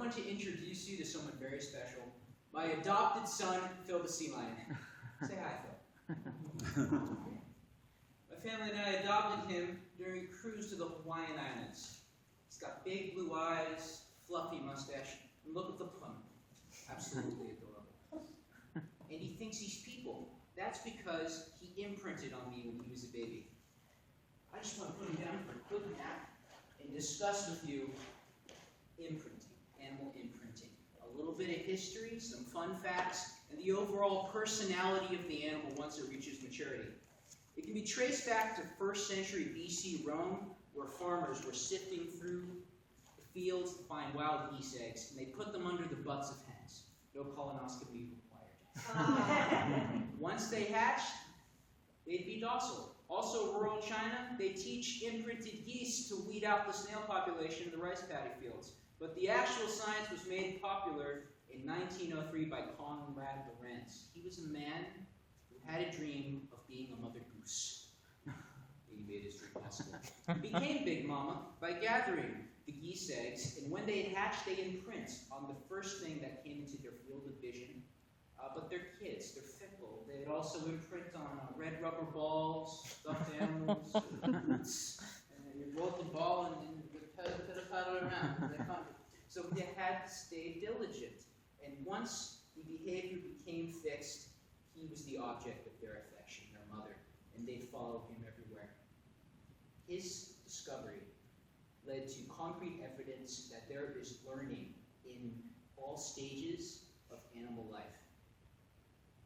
want to introduce you to someone very special. My adopted son, Phil the sea lion. Say hi, Phil. My family and I adopted him during a cruise to the Hawaiian Islands. He's got big blue eyes, fluffy mustache, and look at the plump. Absolutely adorable. And he thinks he's people. That's because he imprinted on me when he was a baby. I just want to put him down for a quick nap and discuss with you imprinting, animal imprinting. A little bit of history, some fun facts, and the overall personality of the animal once it reaches maturity. It can be traced back to 1st century BC Rome, where farmers were sifting through the fields to find wild geese eggs, and they put them under the butts of hens. No colonoscopy required. Once they hatched, they'd be docile. Also, rural China, they teach imprinted geese to weed out the snail population in the rice paddy fields. But the actual science was made popular in 1903 by Conrad Lorenz. He was a man who had a dream of being a mother goose. He made his dream possible. He became Big Mama by gathering the geese eggs, and when they hatch, they imprint on the first thing that came into their field of vision. But they're kids, they're fickle. They'd also imprint on red rubber balls, stuffed animals, boots, and you roll the ball and you paddle around. So they had to stay diligent. And once the behavior became fixed, he was the object of their affection, their mother, and they'd follow him everywhere. His discovery led to concrete evidence that there is learning in all stages of animal life.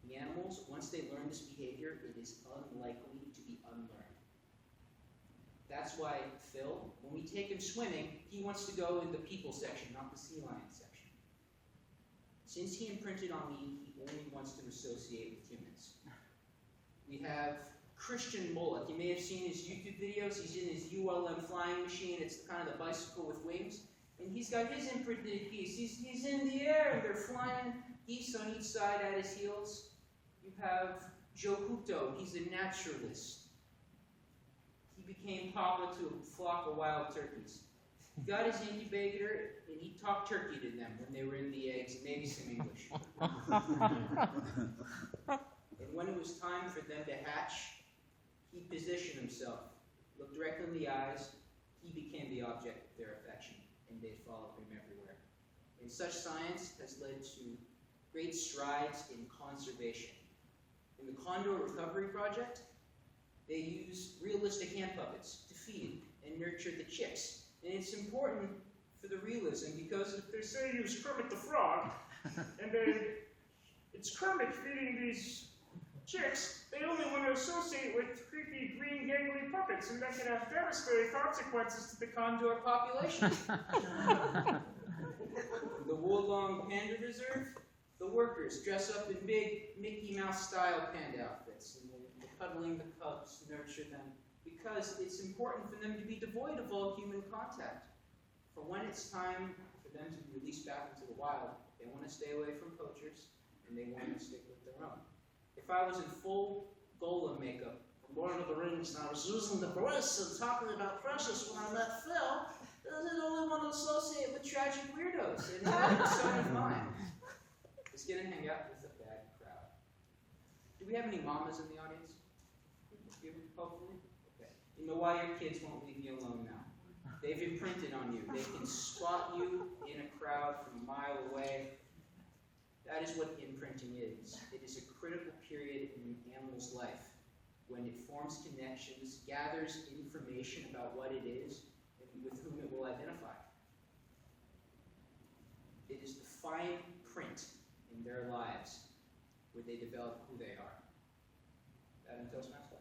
The animals, once they learn this behavior, it is unlikely to be unlearned. That's why Phil, when we take him swimming, he wants to go in the people section, not the sea lion section. Since he imprinted on me, he only wants to associate with humans. We have Christian Mullet. You may have seen his YouTube videos. He's in his ULM flying machine. It's kind of the bicycle with wings. And he's got his imprinted geese. He's in the air, and they're flying geese on each side at his heels. You have Joe Huto. He's a naturalist. He became papa to a flock of wild turkeys. He got his incubator, and he talked turkey to them when they were in the eggs, and maybe some English. And when it was time for them to hatch, he positioned himself, looked directly in the eyes. He became the object of their affection, and they followed him everywhere. And such science has led to great strides in conservation. In the Condor Recovery Project, they use realistic hand puppets to feed and nurture the chicks. And it's important for the realism because if they say it was Kermit the Frog, and it's Kermit feeding these chicks, they only want to associate with creepy green gangly puppets, and that could have devastating consequences to the condor population. The Wolong Panda Reserve, the workers dress up in big Mickey Mouse style panda outfits, and they're cuddling the cubs, nurture them, because it's important for them to be devoid of all human contact. For when it's time for them to be released back into the wild, they want to stay away from poachers, and they want to stick with their own. If I was in full Golem makeup from Lord of the Rings and I was using the voice and talking about Precious when I met Phil, I'd only want to associate with tragic weirdos, and a son of mine is going to hang out with a bad crowd. Do we have any mamas in the audience? Hopefully? Okay. You know why your kids won't leave you alone now. They've imprinted on you. They can spot you in a crowd from a mile away. That is what imprinting is. It is a critical period in an animal's life when it forms connections, gathers information about what it is, and with whom it will identify. It is the fine print in their lives where they develop who they are. That in Toastmasters?